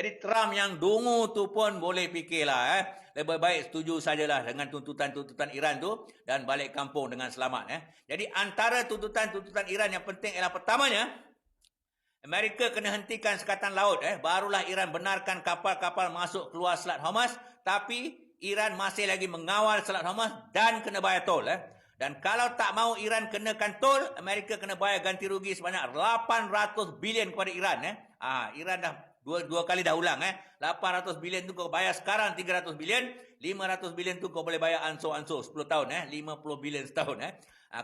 Jadi Trump yang dungu tu pun boleh fikirlah. Lebih baik setuju sajalah dengan tuntutan-tuntutan Iran tu dan balik kampung dengan selamat. Jadi antara tuntutan-tuntutan Iran yang penting ialah pertamanya, Amerika kena hentikan sekatan laut. Barulah Iran benarkan kapal-kapal masuk keluar Selat Hormuz. Tapi Iran masih lagi mengawal Selat Hormuz dan kena bayar tol. Dan kalau tak mau Iran kenakan tol, Amerika kena bayar ganti rugi sebanyak 800 bilion kepada Iran. Iran dah dua kali dah ulang. 800 bilion tu kau bayar sekarang 300 bilion. 500 bilion tu kau boleh bayar ansur-ansur 10 tahun. 50 bilion setahun.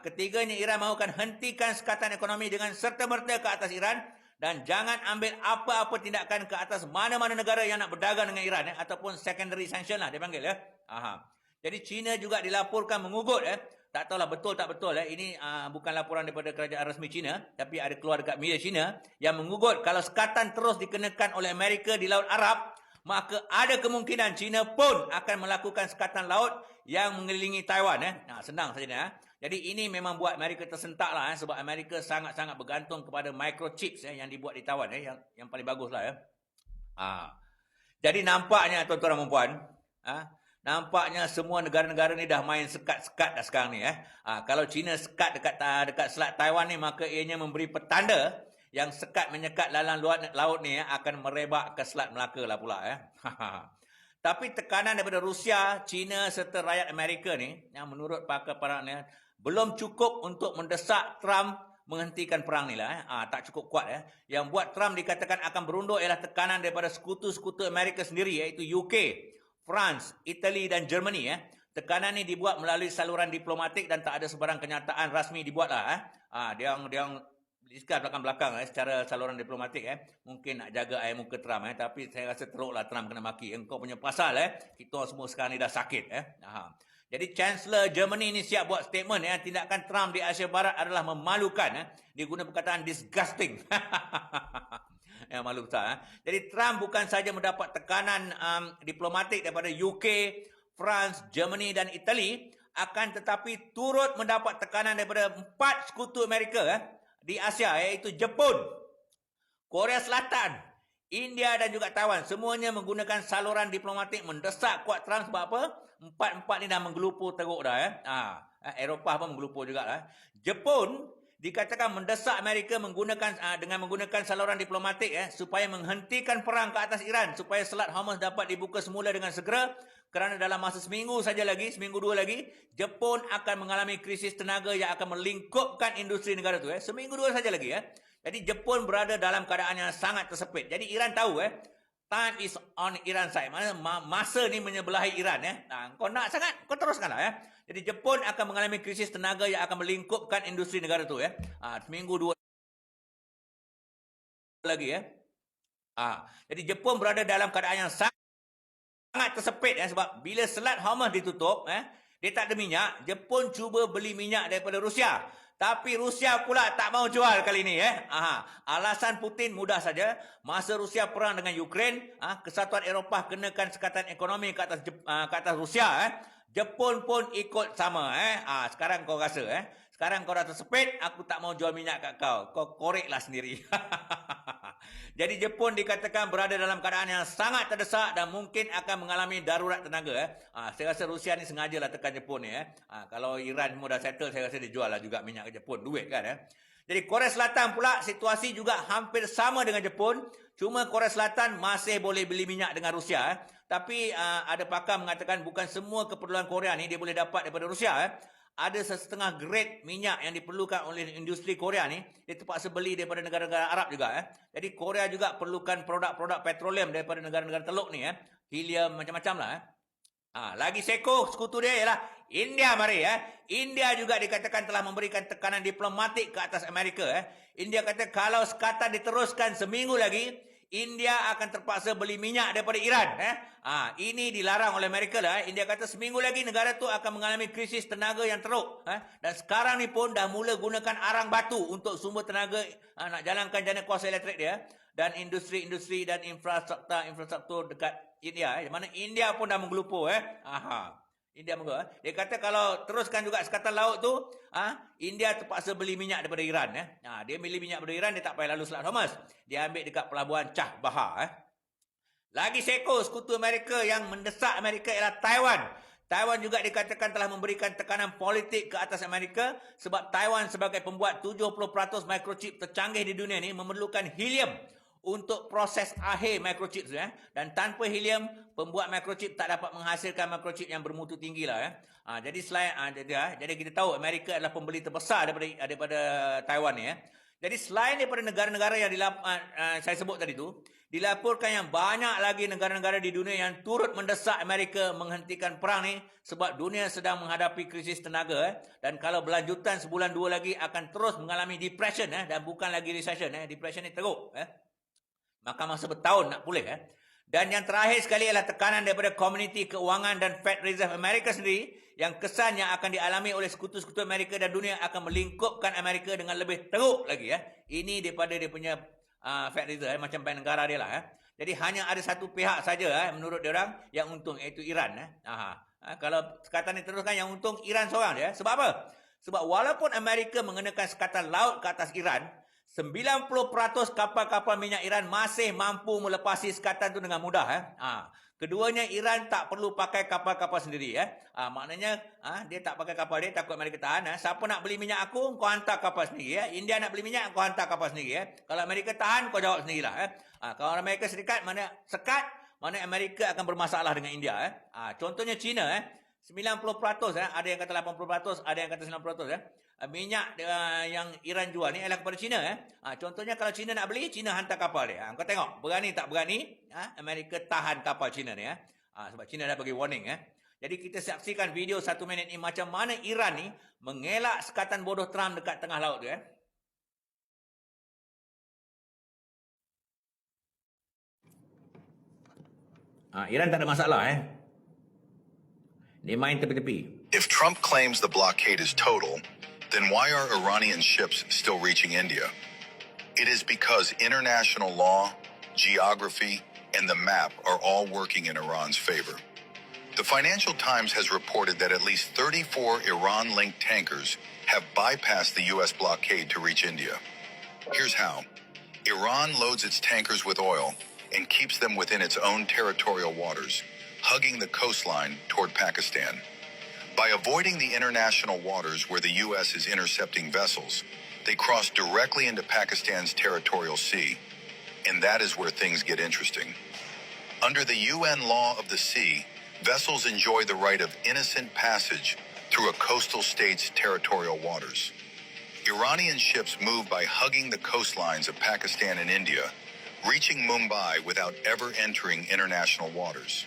Ketiganya, Iran mahukan hentikan sekatan ekonomi dengan serta-merta ke atas Iran. Dan jangan ambil apa-apa tindakan ke atas mana-mana negara yang nak berdagang dengan Iran. Ataupun secondary sanction lah dia panggil. Jadi China juga dilaporkan mengugut. Tak tahulah betul tak betul. Ini bukan laporan daripada kerajaan rasmi China. Tapi ada keluar dekat media China. Yang mengugut kalau sekatan terus dikenakan oleh Amerika di Laut Arab. Maka ada kemungkinan China pun akan melakukan sekatan laut yang mengelilingi Taiwan. Senang saja. Jadi ini memang buat Amerika tersentak lah. Sebab Amerika sangat-sangat bergantung kepada microchips yang dibuat di Taiwan. Yang paling bagus lah. Jadi nampaknya tuan-tuan dan puan. Nampaknya semua negara-negara ni dah main sekat-sekat dah sekarang ni. Kalau China sekat dekat Selat Taiwan ni, maka ianya memberi petanda yang sekat menyekat lalang laut ni akan merebak ke Selat Melaka lah pula. Tapi tekanan daripada Rusia, China serta rakyat Amerika ni, yang menurut pakar-pakar ni, belum cukup untuk mendesak Trump menghentikan perang ni lah. Tak cukup kuat. Yang buat Trump dikatakan akan berundur ialah tekanan daripada sekutu-sekutu Amerika sendiri, iaitu UK, France, Italy dan Germany. Tekanan ni dibuat melalui saluran diplomatik dan tak ada sebarang kenyataan rasmi dibuat lah. Dia discuss belakang-belakang secara saluran diplomatik. Mungkin nak jaga air muka Trump. Tapi saya rasa teruklah Trump kena maki. Engkau punya pasal. Kita semua sekarang ni dah sakit. Jadi Chancellor Germany ni siap buat statement. Tindakan Trump di Asia Barat adalah memalukan. Dia guna perkataan disgusting. Yang malu besar. Jadi Trump bukan saja mendapat tekanan diplomatik daripada UK, France, Germany dan Italy, akan tetapi turut mendapat tekanan daripada 4 sekutu Amerika di Asia, iaitu Jepun, Korea Selatan, India dan juga Taiwan. Semuanya menggunakan saluran diplomatik mendesak kuat Trump. Sebab apa? Empat ni dah menggelupur teruk dah. Eropah pun menggelupur juga. Jepun dikatakan mendesak Amerika dengan menggunakan saluran diplomatik supaya menghentikan perang ke atas Iran, supaya Selat Hormuz dapat dibuka semula dengan segera, kerana dalam masa seminggu dua lagi, Jepun akan mengalami krisis tenaga yang akan melingkupkan industri negara tu. Seminggu dua saja lagi. Jadi Jepun berada dalam keadaan yang sangat tersepit. Jadi Iran tahu time is on Iran side. Maksudnya masa ni menyebelahi Iran. Kau nak sangat, kau teruskanlah. Jadi Jepun akan mengalami krisis tenaga yang akan melingkupkan industri negara tu. Seminggu dua lagi. Jadi Jepun berada dalam keadaan yang sangat tersepit. Sebab bila Selat Hormuz ditutup, dia tak ada minyak. Jepun cuba beli minyak daripada Rusia. Tapi Rusia pula tak mau jual kali ini. Alasan Putin mudah saja. Masa Rusia perang dengan Ukraine, Kesatuan Eropah kenakan sekatan ekonomi ke atas Rusia. Jepun pun ikut sama. Sekarang kau rasa. Sekarang kau dah tersepit, aku tak mau jual minyak kat kau. Kau koreklah sendiri. Jadi Jepun dikatakan berada dalam keadaan yang sangat terdesak dan mungkin akan mengalami darurat tenaga. Saya rasa Rusia ni sengajalah tekan Jepun ni. Kalau Iran semua dah settle, saya rasa dia jual lah juga minyak ke Jepun. Duit kan. Jadi Korea Selatan pula situasi juga hampir sama dengan Jepun. Cuma Korea Selatan masih boleh beli minyak dengan Rusia. Tapi ada pakar mengatakan bukan semua keperluan Korea ni dia boleh dapat daripada Rusia. Ada setengah grade minyak yang diperlukan oleh industri Korea ni, dia terpaksa beli daripada negara-negara Arab juga. Jadi Korea juga perlukan produk-produk petroleum daripada negara-negara teluk ni. Helium macam-macam lah. Lagi sekutu dia ialah India mari. India juga dikatakan telah memberikan tekanan diplomatik ke atas Amerika. India kata kalau sekatan diteruskan seminggu lagi, India akan terpaksa beli minyak daripada Iran. Ini dilarang oleh Amerika lah. India kata seminggu lagi negara tu akan mengalami krisis tenaga yang teruk. Dan sekarang ni pun dah mula gunakan arang batu untuk sumber tenaga nak jalankan jana kuasa elektrik dia. Dan industri-industri dan infrastruktur dekat India. Mana India pun dah menggelupur. India dia kata kalau teruskan juga sekatan laut tu, India terpaksa beli minyak daripada Iran. Dia beli minyak daripada Iran, dia tak payah lalu Selat Hormuz. Dia ambil dekat pelabuhan Chah Bahar. Lagi seekor sekutu Amerika yang mendesak Amerika ialah Taiwan. Taiwan juga dikatakan telah memberikan tekanan politik ke atas Amerika sebab Taiwan sebagai pembuat 70% microchip tercanggih di dunia ni memerlukan helium untuk proses akhir microchip tu. Dan tanpa helium, pembuat microchip tak dapat menghasilkan microchip yang bermutu tinggi lah. Jadi selain jadi kita tahu Amerika adalah pembeli terbesar daripada Taiwan ni. Jadi selain daripada negara-negara yang saya sebut tadi tu, dilaporkan yang banyak lagi negara-negara di dunia yang turut mendesak Amerika menghentikan perang ni sebab dunia sedang menghadapi krisis tenaga. Dan kalau berlanjutan sebulan dua lagi akan terus mengalami depression dan bukan lagi recession. Depression ni teruk. Maka masa bertahun nak pulih. Dan yang terakhir sekali ialah tekanan daripada komuniti keuangan dan Fed Reserve Amerika sendiri yang kesan yang akan dialami oleh sekutu-sekutu Amerika dan dunia akan melingkupkan Amerika dengan lebih teruk lagi. Ini daripada dia punya Fed Reserve macam bank negara dia lah. Jadi hanya ada satu pihak saja menurut dia orang yang untung, iaitu Iran. Kalau sekatan ni teruskan, yang untung Iran seorang dia. Sebab apa? Sebab walaupun Amerika mengenakan sekatan laut ke atas Iran, 90% kapal-kapal minyak Iran masih mampu melepasi sekatan tu dengan mudah. Keduanya, Iran tak perlu pakai kapal-kapal sendiri. Maknanya dia tak pakai kapal dia, takut Amerika tahan. Siapa nak beli minyak aku, kau hantar kapal sendiri. India nak beli minyak, kau hantar kapal sendiri. Kalau Amerika tahan, kau jawab sendirilah. Kalau Amerika Serikat mana sekat, mana Amerika akan bermasalah dengan India. Contohnya China. 90%, ada yang kata 80%, ada yang kata 90%. Minyak yang Iran jual ni adalah kepada China. Contohnya kalau China nak beli, China hantar kapal dia. Kau tengok, berani tak berani, Amerika tahan kapal China ni. Sebab China dah bagi warning. Jadi kita saksikan video 1 minit ni macam mana Iran ni mengelak sekatan bodoh Trump dekat tengah laut tu. Iran tak ada masalah. Dia main tepi-tepi. If Trump claims the blockade is total, then why are Iranian ships still reaching India? It is because international law, geography, and the map are all working in Iran's favor. The Financial Times has reported that at least 34 Iran-linked tankers have bypassed the U.S. blockade to reach India. Here's how. Iran loads its tankers with oil and keeps them within its own territorial waters, hugging the coastline toward Pakistan. By avoiding the international waters where the U.S. is intercepting vessels, they cross directly into Pakistan's territorial sea, and that is where things get interesting. Under the UN law of the sea, vessels enjoy the right of innocent passage through a coastal state's territorial waters. Iranian ships move by hugging the coastlines of Pakistan and India, reaching Mumbai without ever entering international waters.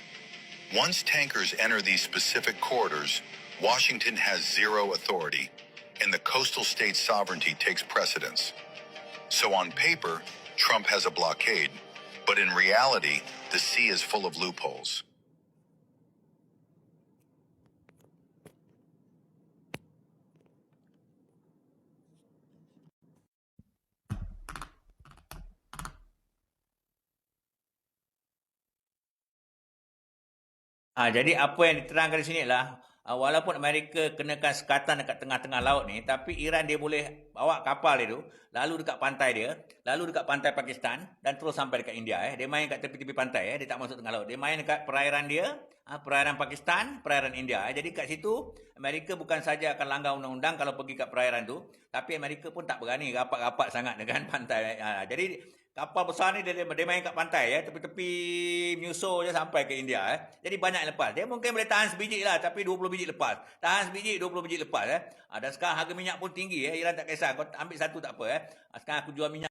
Once tankers enter these specific corridors, Washington has zero authority, and the coastal state's sovereignty takes precedence. So on paper, Trump has a blockade, but in reality, the sea is full of loopholes. Jadi apa yang diterangkan di sini adalah walaupun Amerika kenakan sekatan dekat tengah-tengah laut ni, tapi Iran dia boleh bawa kapal dia tu, lalu dekat pantai dia, lalu dekat pantai Pakistan dan terus sampai dekat India. Dia main kat tepi-tepi pantai, dia tak masuk tengah laut. Dia main dekat perairan dia, perairan Pakistan, perairan India. Jadi kat situ Amerika bukan saja akan langgar undang-undang kalau pergi kat perairan tu, tapi Amerika pun tak berani rapat-rapat sangat dengan pantai. Jadi kapal besar ni dia main kat pantai tepi-tepi menyusur je sampai ke India. Jadi banyak lepas. Dia mungkin boleh tahan sebiji lah, tapi 20 biji lepas. Tahan sebiji, 20 biji lepas. Dan sekarang harga minyak pun tinggi. Iran tak kisah. Kau ambil satu tak apa. Sekarang aku jual minyak